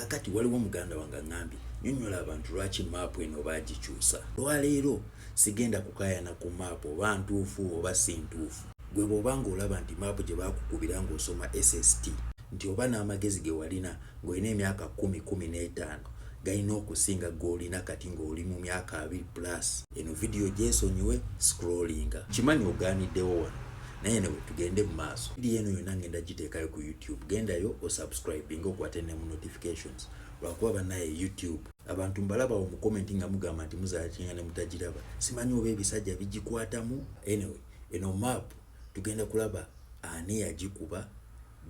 kakati waliwo muganda wange ngambi nyonnyola abantu lwaki map eno baagikyusa. Olwaleero sigenda kukayana ku map oba ntuufu oba si ntuufu. Gwe bw'obanga olaba nti map gye baakukubira ng'osoma SST nti oba n'amagezi ge walina ng'olina emyaka 10-15 galina okusinga g'olina kati ng'oli mu myaka 2+. Eno vidiyo gyesonyiwe scrollinga. Kimanyi ogaaniddewo wano naye newe tugende mu maaso. Vidiyo eno yonna ngenda giteekayo ku YouTube. Gendayo osubscribinga okwate ne mu notifications. Lwakuba bannaye YouTube abantu mbalaba mu comment nga mugamba nti muzaakinga ne mutagiraba. Simanyi oba ebisajja bigikwatamu. Anyway, eno map tugenda kulaba ani yagikuba,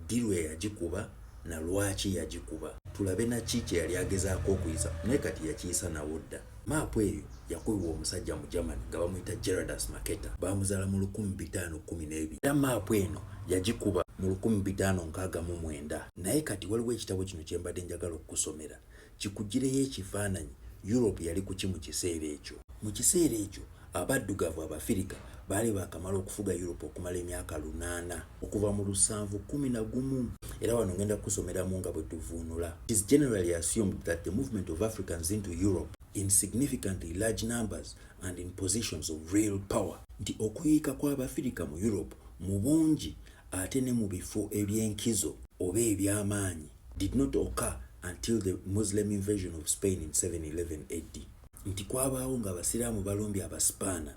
dirwe yagikuba na lwaki yagikuba. Tulabe na kiki yali agezaako okuyisa naye kati yakiyisa nawo dda. Map eyo yakubibwa omusajja mu Germany nga bamuyita Gerardus Maketa. Bamuzaala mu 1512. Era map eno yagikuba mu 1569. Naye kati waliwo ekitabo kino kye mbadde njagala okusomera kikugireyo ekifaananyi Europe yali ku kimu kiseera ekyo. Mu kiseera ekyo abaddugavu Abafirika baali baakamala okufuga Europe okumala emyaka 8 okuva mu 711. Era wano ngenda kusomeramu nga bwe tuvuunula. It is generally assumed that the movement of Africans into Europe in significantly large numbers and in positions of real power, nti okuyiika kw'Abafirika mu Europe mu bungi ate ne mu bifo eby'enkizo oba eby'amaanyi did not occur until the Muslim invasion of Spain in 711 AD. Nti kwabaawo nga Abasiraamu balombye Abaspaana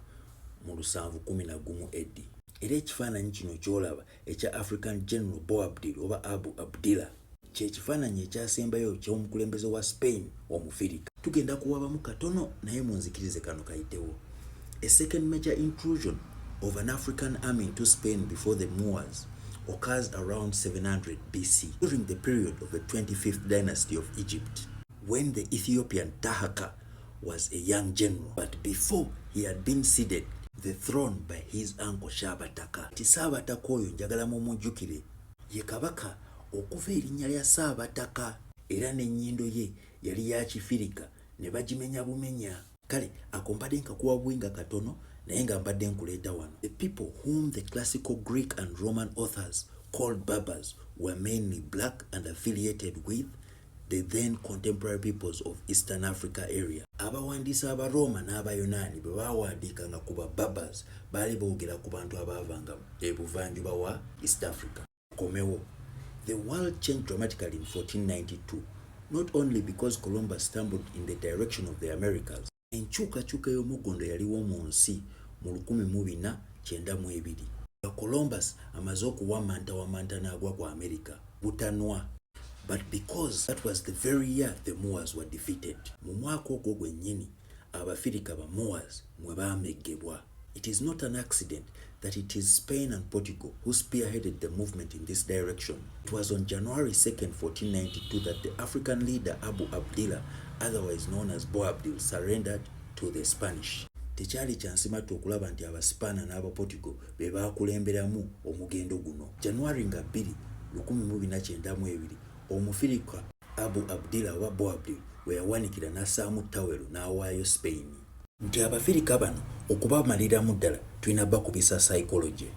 mu 711 AD. Era ekifaananyi kino kyolaba ekya African General Boabdil oba Abu Abdillah kye kifaananyi ekyasembayo ky'omukulembeze wa Spain Omufirika. Tugenda kuwabamu katono naye munzikirize kano kayitewo. A second major intrusion of an African army into Spain before the Moors occurs around 700 BC during the period of the 25th dynasty of Egypt, when the Ethiopian Tahaka was a young general, but before he had been ceded the throne by his uncle Shabataka. Sabataka oyo njagala mumujjukire ye kabaka okuva erinnya lya Saabataka, era n'ennyindo ye yali ya Kifirika ne bagimenya bumenya. Kale akombadde nkakuwa bwinga katono naye nga mbadde nkuleeta wano. The people whom the classical Greek and Roman authors called Berbers were mainly black and affiliated with the then contemporary peoples of Eastern Africa area. Abawandiisi Abaroma n'Abayonaani bwe baawandiikanga ku Berbers baali boogera ku bantu abaavanga ebuvanjuba wa East Africa. Komewo. The world changed dramatically in 1492, not only because Columbus stumbled in the direction of the Americas. Enkyukakyuka y'omugondo yaliwo mu nsi mu 1492. Columbus amaze okuwamanta n'agwa ku America butanwa. But because that was the very year the Moors were defeated. Mu mwaka ogwo gwennyini Abafirika ba Moors mwe baameggebwa. It is not an accident that it is Spain and Portugal who spearheaded the movement in this direction. It was on January 2nd, 1492 that the African leader Abu Abdillah, otherwise known as Boabdil, surrendered to the Spanish. Tekyali kyansimatu okulaba nti Abaspaana n'Abaportugal be baakulemberamu omugendo guno. January nga 2, 1492 Omufirika Abu Abdillah wa Boabdil we yawanikira n'assaamu ttawero n'awaayo Spain. Nti Abafirika bano okubamaliramu ddala tulina bakubisa psychology.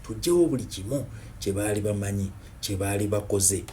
Tuggyewo buli kimu kye baali bamanyi, kye baali bakoze.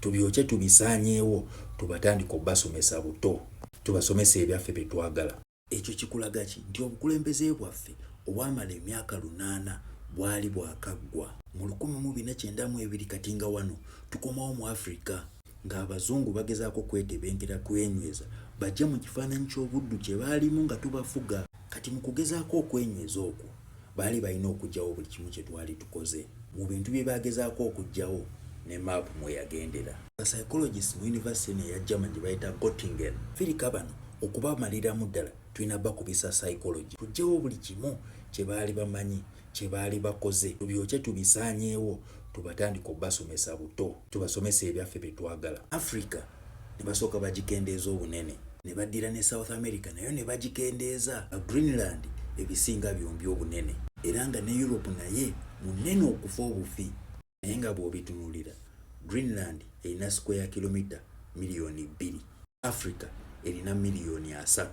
Tubyoke tubisaanyeewo, tubatandika obbasomesa buto. Tubasomesa ebyaffe bye twagala. Ekyo kikulaga ki nti obukulembeze bwaffe obwamala emyaka 8 bwali bwakaggwa. Mu 1492 kati nga wano tukomawo mu Africa ng'Abazungu bagezaako kwetebenkera kwenyweza bajja mu kifaananyi ky'obuddu kye baalimu nga tubafuga. Kati mu kugezaako okwenyweza okwo baali balina okuggyawo buli kimu kye twali tukoze. Mu bintu bye baagezaako okuggyawo ne map mwe yagendera. Psychologists mu University ya Germany gye bayita Göttingen, Abafirika bano okubamaliramu ddala tulina bakubisa psychology. Tuggyewo buli kimu kye baali bamanyi, kye baali bakoze, tubyoke tubisaanyeewo, tubatandika obbasomesa buto, tubasomesa ebyaffe bye twagala. Africa ne basooka bagikendeeza obunene, ne baddira ne South America nayo ne bagikendeeza. Greenland ebisinga byombi obunene, era nga ne Europe naye munene okufa obufi. Naye nga bw'obitunuulira Greenland erina square kilometer miliyoni 2, Africa erina miliyoni 3,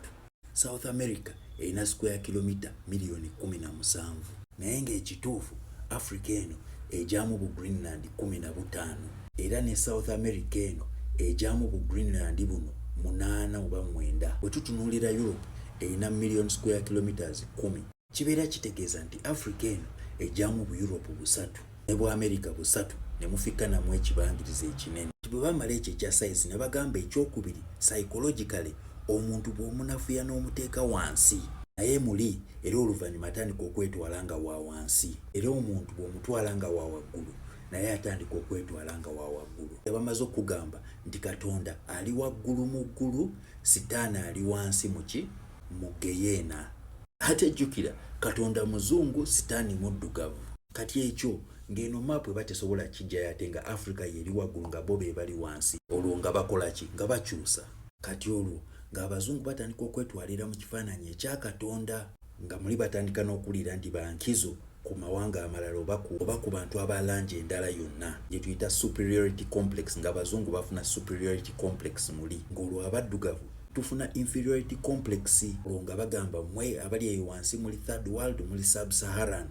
South America erina square kilometer miliyoni 17. Naye ng'ekituufu Africa eno ejaamu bu Greenland 15, era ne South America eno ejaamu bu Greenland buno 8 oba 9. Bwe tutunuulira Europe erina million square kilometers 10. Kibeera kitegeeza nti Africa eno ejaamu bu Europe 3 ne bu America 3 ne mufika nammu ekibangiriza ekinene. Bwe bamala ekyo ekya science ne bagamba ekyokubiri psychologically omuntu bw'omunafuya n'omuteeka wansi naye muli era oluvannyuma atandika okwetwala nga wa wansi, era omuntu bw'omutwala nga wa waggulu naye atandika okwetwala nga wa waggulu. Bamaze okugamba nti Katonda ali waggulu mu ggulu, sitaani ali wansi mu geyeena. Ate jjukira Katonda muzungu, sitaani muddugavu. Kati ekyo ng'eno maapu eba tesobola kijjayo ate nga Africa yeri waggulu nga bo be bali wansi. Olwo nga bakola ki? Nga bakyusa. Kati olwo ng'abazungu batandika okwetwalira mu kifaananyi ekya Katonda, nga muli batandika n'okuwulira nti bankizo ku mawanga amalala oba ku bantu abalanja endala yonna, gye tuyita superiority complex, ng'abazungu bafuna superiority complex muli, ng'olwo abaddugavu tufuna inferiority complex. Olwo nga bagamba mmwe abali eyo wansi muli third world, muli sub-Saharan.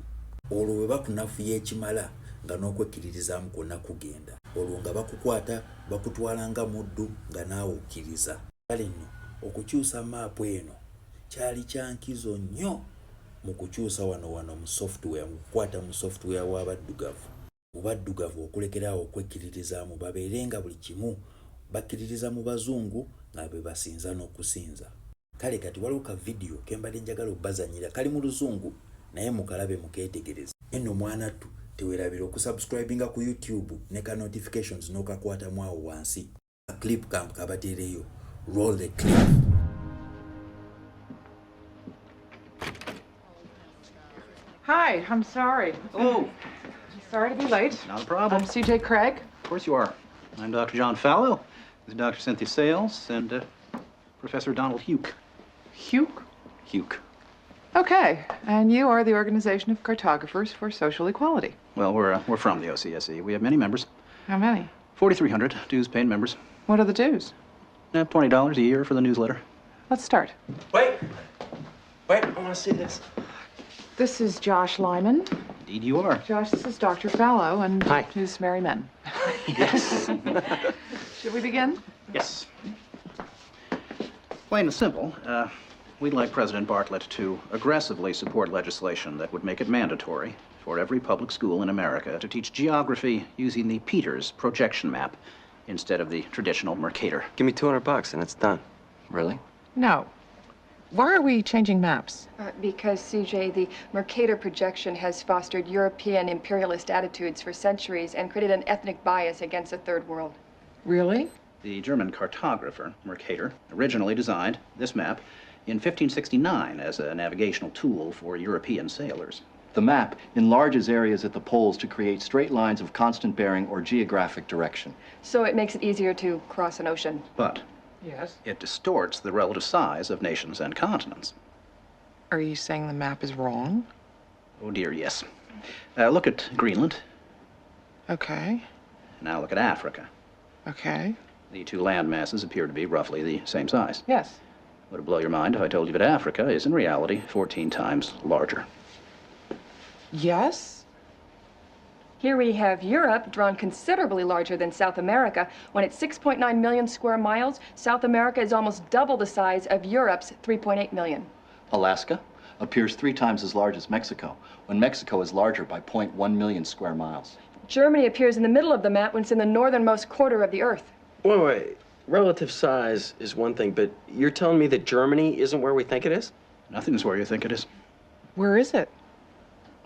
Olwo bwe bakunafuya ekimala nga n'okwekkiririzaamu kwonna kugenda, olwo nga bakukwata bakutwala nga muddu nga naawe okkiriza. Kale nno okukyusa maapu eno kyali kyankizo nnyo mu kukyusa wano mu software, mu kukwata mu software w'abaddugavu okulekerawo okwekkiririzaamu babeere nga buli kimu bakkiririza mu bazungu nga be basinza n'okusinza. Kale kati waliwo ka video ke mbadde njagala obbazanyira kali mu luzungu naye mukalabe mukeetegereze. Enno mwanattu teweerabira okusubscribinga ku YouTube ne ka notifications n'okakwatamu awo wansi. A clip kabateereyo. Roll the clip. Hi, I'm sorry. Hello. Sorry to be late. Not a problem. I'm CJ Craig. Of course you are. I'm Dr. John Fallow. This is Dr. Cynthia Sales and Professor Donald Huke. Huke? Huke. Okay, and you are the Organization of Cartographers for Social Equality. Well, we're from the OCSE. We have many members. How many? 4,300 dues-paying members. What are the dues? $20 a year for the newsletter. Let's start. Wait, I want to see this. This is Josh Lyman. Indeed you are. Josh, this is Dr. Fallow, and Hi. who's Mary Men. Yes. Should we begin? Yes. Plain and simple, we'd like President Bartlett to aggressively support legislation that would make it mandatory for every public school in America to teach geography using the Peters projection map instead of the traditional Mercator. Give me $200 and it's done. Really? No. Why are we changing maps? Because, CJ, the Mercator projection has fostered European imperialist attitudes for centuries and created an ethnic bias against the Third World. Really? The German cartographer, Mercator, originally designed this map in 1569 as a navigational tool for European sailors. The map enlarges areas at the poles to create straight lines of constant bearing or geographic direction. So it makes it easier to cross an ocean. But Yes. it distorts the relative size of nations and continents. Are you saying the map is wrong? Oh dear, yes. Look at Greenland. Okay. Now look at Africa. Okay. The two land masses appear to be roughly the same size. Yes. Would it blow your mind if I told you that Africa is in reality 14 times larger? Yes? Here we have Europe drawn considerably larger than South America. When it's 6.9 million square miles, South America is almost double the size of Europe's 3.8 million. Alaska appears 3 times as large as Mexico, when Mexico is larger by 0.1 million square miles. Germany appears in the middle of the map when it's in the northernmost quarter of the Earth. Wait. Relative size is one thing, but you're telling me that Germany isn't where we think it is? Nothing's where you think it is. Where is it?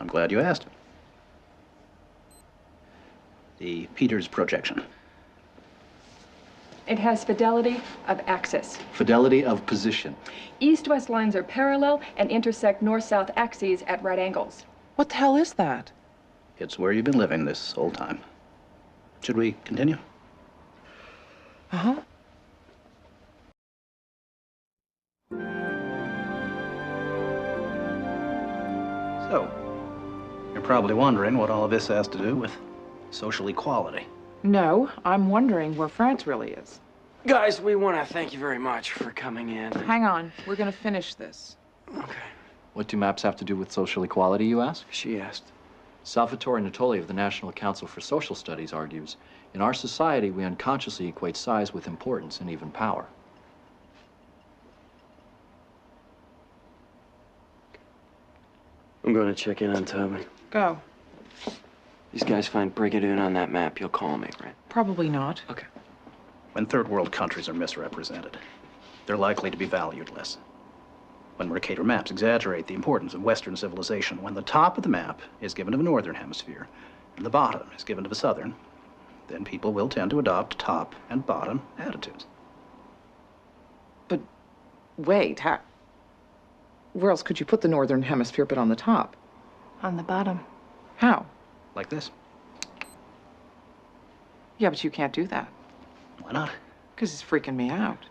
I'm glad you asked. The Peters projection. It has fidelity of axis. Fidelity of position. East-west lines are parallel and intersect north-south axes at right angles. What the hell is that? It's where you've been living this whole time. Should we continue? Uh-huh. So, you're probably wondering what all of this has to do with social equality. No, I'm wondering where France really is. Guys, we want to thank you very much for coming in. Hang on, we're gonna finish this. Okay. What do maps have to do with social equality, you ask? She asked. Salvatore Natoli of the National Council for Social Studies argues, in our society, we unconsciously equate size with importance and even power. I'm going to check in on Toby. Go. These guys find Brigadoon on that map. You'll call me, right? Probably not. Okay. When third world countries are misrepresented, they're likely to be valued less. When Mercator maps exaggerate the importance of Western civilization, when the top of the map is given to the Northern Hemisphere and the bottom is given to the Southern, then people will tend to adopt top and bottom attitudes. But wait, where else could you put the Northern Hemisphere but on the top? On the bottom. How? Like this. Yeah, but you can't do that. Why not? Because it's freaking me out.